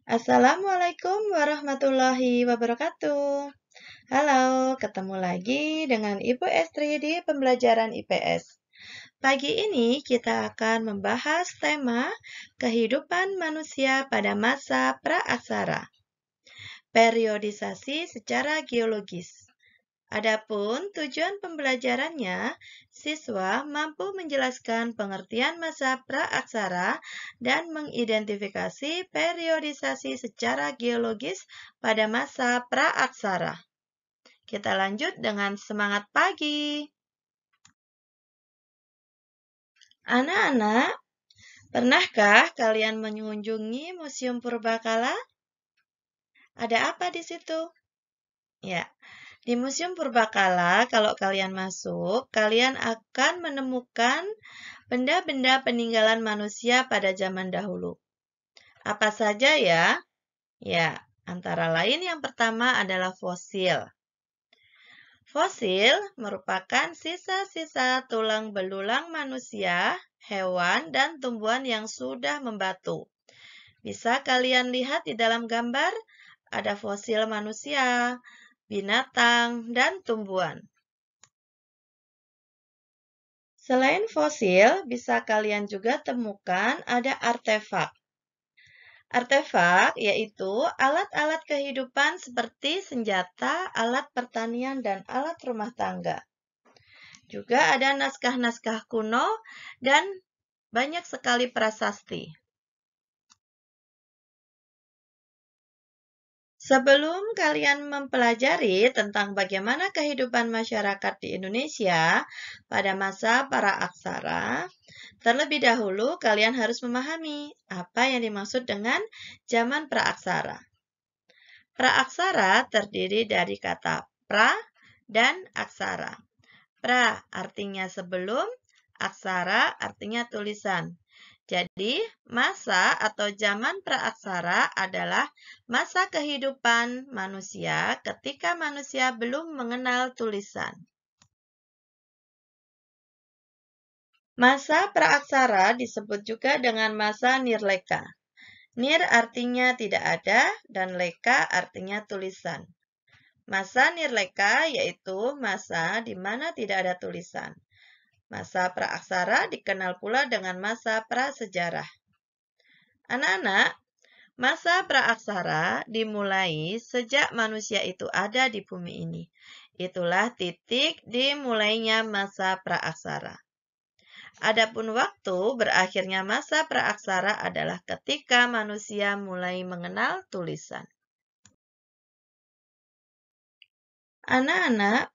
Assalamualaikum warahmatullahi wabarakatuh. Halo, ketemu lagi dengan Ibu Estri di pembelajaran IPS. Pagi ini kita akan membahas tema kehidupan manusia pada masa praaksara. Periodisasi secara geologis. Adapun tujuan pembelajarannya, siswa mampu menjelaskan pengertian masa praaksara dan mengidentifikasi periodisasi secara geologis pada masa praaksara. Kita lanjut dengan semangat pagi. Anak-anak, pernahkah kalian mengunjungi Museum Purbakala? Ada apa di situ? Ya, di Museum Purbakala, kalau kalian masuk, kalian akan menemukan benda-benda peninggalan manusia pada zaman dahulu. Apa saja ya? Ya, antara lain yang pertama adalah fosil. Fosil merupakan sisa-sisa tulang belulang manusia, hewan, dan tumbuhan yang sudah membatu. Bisa kalian lihat di dalam gambar, ada fosil manusia, binatang, dan tumbuhan. Selain fosil, bisa kalian juga temukan ada artefak. Artefak yaitu alat-alat kehidupan seperti senjata, alat pertanian, dan alat rumah tangga. Juga ada naskah-naskah kuno dan banyak sekali prasasti. Sebelum kalian mempelajari tentang bagaimana kehidupan masyarakat di Indonesia pada masa praaksara, terlebih dahulu kalian harus memahami apa yang dimaksud dengan zaman praaksara. Praaksara terdiri dari kata pra dan aksara. Pra artinya sebelum, aksara artinya tulisan. Jadi, masa atau zaman praaksara adalah masa kehidupan manusia ketika manusia belum mengenal tulisan. Masa praaksara disebut juga dengan masa nirleka. Nir artinya tidak ada dan leka artinya tulisan. Masa nirleka yaitu masa di mana tidak ada tulisan. Masa praaksara dikenal pula dengan masa prasejarah. Anak-anak, masa praaksara dimulai sejak manusia itu ada di bumi ini. Itulah titik dimulainya masa praaksara. Adapun waktu berakhirnya masa praaksara adalah ketika manusia mulai mengenal tulisan. Anak-anak,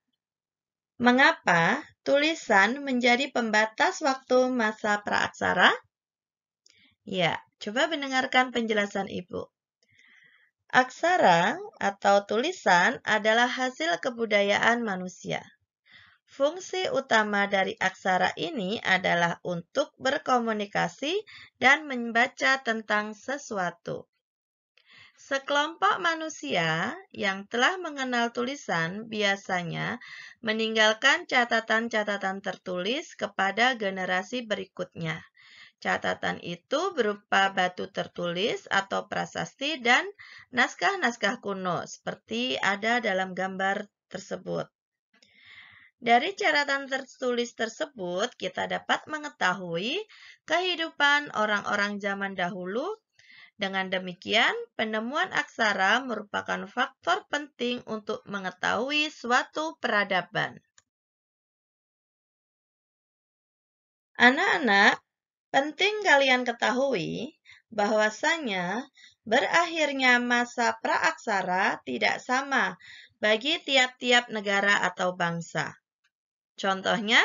mengapa tulisan menjadi pembatas waktu masa praaksara? Ya, coba mendengarkan penjelasan Ibu. Aksara atau tulisan adalah hasil kebudayaan manusia. Fungsi utama dari aksara ini adalah untuk berkomunikasi dan membaca tentang sesuatu. Sekelompok manusia yang telah mengenal tulisan biasanya meninggalkan catatan-catatan tertulis kepada generasi berikutnya. Catatan itu berupa batu tertulis atau prasasti dan naskah-naskah kuno seperti ada dalam gambar tersebut. Dari catatan tertulis tersebut, kita dapat mengetahui kehidupan orang-orang zaman dahulu. Dengan demikian, penemuan aksara merupakan faktor penting untuk mengetahui suatu peradaban. Anak-anak, penting kalian ketahui bahwasanya berakhirnya masa praaksara tidak sama bagi tiap-tiap negara atau bangsa. Contohnya,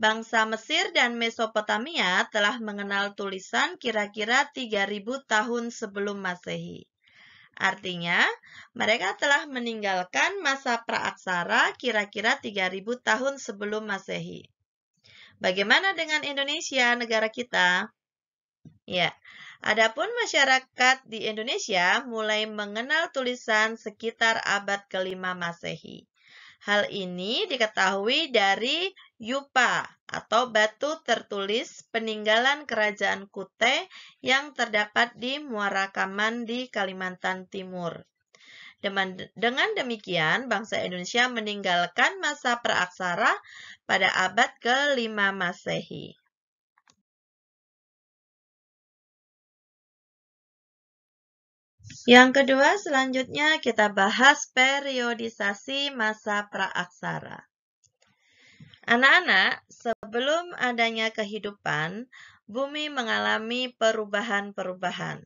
bangsa Mesir dan Mesopotamia telah mengenal tulisan kira-kira 3000 tahun sebelum Masehi. Artinya, mereka telah meninggalkan masa praaksara kira-kira 3000 tahun sebelum Masehi. Bagaimana dengan Indonesia, negara kita? Ya, adapun masyarakat di Indonesia mulai mengenal tulisan sekitar abad ke-5 Masehi. Hal ini diketahui dari Yupa atau batu tertulis peninggalan Kerajaan Kutai yang terdapat di Muara Kaman di Kalimantan Timur. Dengan demikian, bangsa Indonesia meninggalkan masa praaksara pada abad ke-5 Masehi. Yang kedua, selanjutnya kita bahas periodisasi masa praaksara. Anak-anak, sebelum adanya kehidupan, bumi mengalami perubahan-perubahan.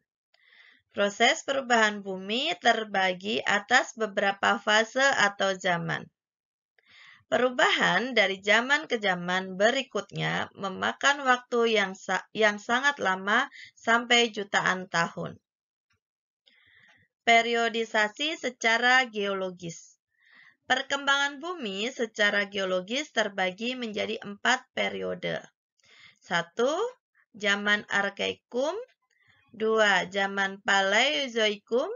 Proses perubahan bumi terbagi atas beberapa fase atau zaman. Perubahan dari zaman ke zaman berikutnya memakan waktu yang sangat lama sampai jutaan tahun. Periodisasi secara geologis. Perkembangan bumi secara geologis terbagi menjadi 4 periode. 1. Zaman Arkaikum. 2. Zaman Paleozoikum.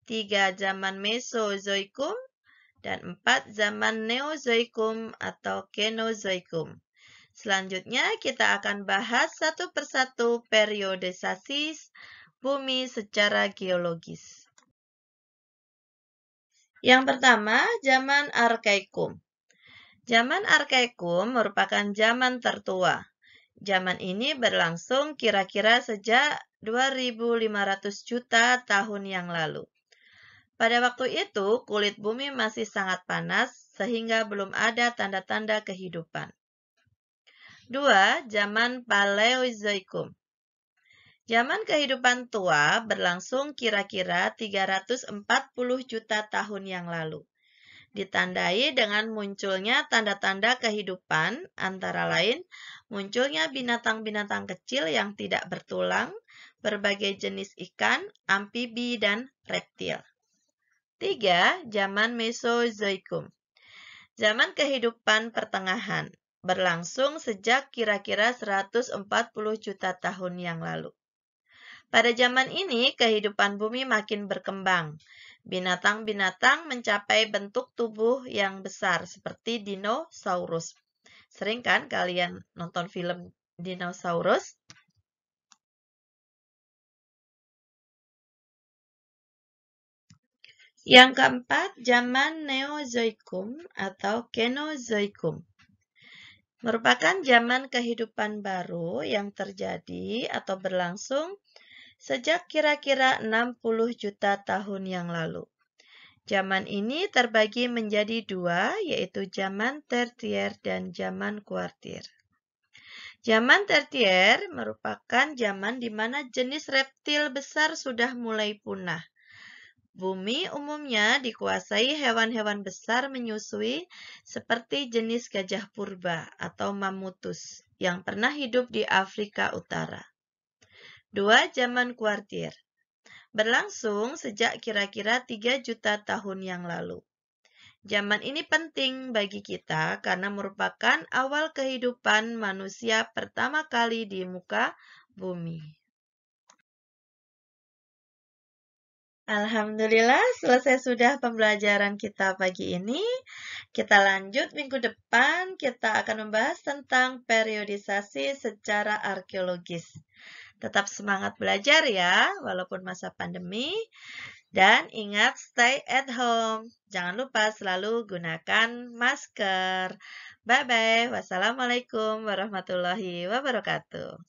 3. Zaman Mesozoikum. Dan 4. Zaman Neozoikum atau Kenozoikum. Selanjutnya kita akan bahas satu persatu periodisasi bumi secara geologis. Yang pertama, zaman Arkaikum. Zaman Arkaikum merupakan zaman tertua. Zaman ini berlangsung kira-kira sejak 2.500 juta tahun yang lalu. Pada waktu itu, kulit bumi masih sangat panas sehingga belum ada tanda-tanda kehidupan. 2. Zaman Paleozoikum. Zaman kehidupan tua berlangsung kira-kira 340 juta tahun yang lalu. Ditandai dengan munculnya tanda-tanda kehidupan, antara lain munculnya binatang-binatang kecil yang tidak bertulang, berbagai jenis ikan, amfibi, dan reptil. 3. Zaman Mesozoikum. Zaman kehidupan pertengahan berlangsung sejak kira-kira 140 juta tahun yang lalu. Pada zaman ini, kehidupan bumi makin berkembang. Binatang-binatang mencapai bentuk tubuh yang besar seperti dinosaurus. Sering kan kalian nonton film dinosaurus? Yang keempat, zaman Neozoikum atau Kenozoikum. Merupakan zaman kehidupan baru yang terjadi atau berlangsung sejak kira-kira 60 juta tahun yang lalu. Zaman ini terbagi menjadi 2, yaitu zaman tertier dan zaman kuartir. Zaman tertier merupakan zaman di mana jenis reptil besar sudah mulai punah. Bumi umumnya dikuasai hewan-hewan besar menyusui seperti jenis gajah purba atau mamutus yang pernah hidup di Afrika Utara. 2. Zaman kuartir. Berlangsung sejak kira-kira 3 juta tahun yang lalu. Zaman ini penting bagi kita karena merupakan awal kehidupan manusia pertama kali di muka bumi. Alhamdulillah, selesai sudah pembelajaran kita pagi ini. Kita lanjut minggu depan, kita akan membahas tentang periodisasi secara arkeologis. Tetap semangat belajar ya, walaupun masa pandemi. Dan ingat stay at home. Jangan lupa selalu gunakan masker. Bye-bye. Wassalamualaikum warahmatullahi wabarakatuh.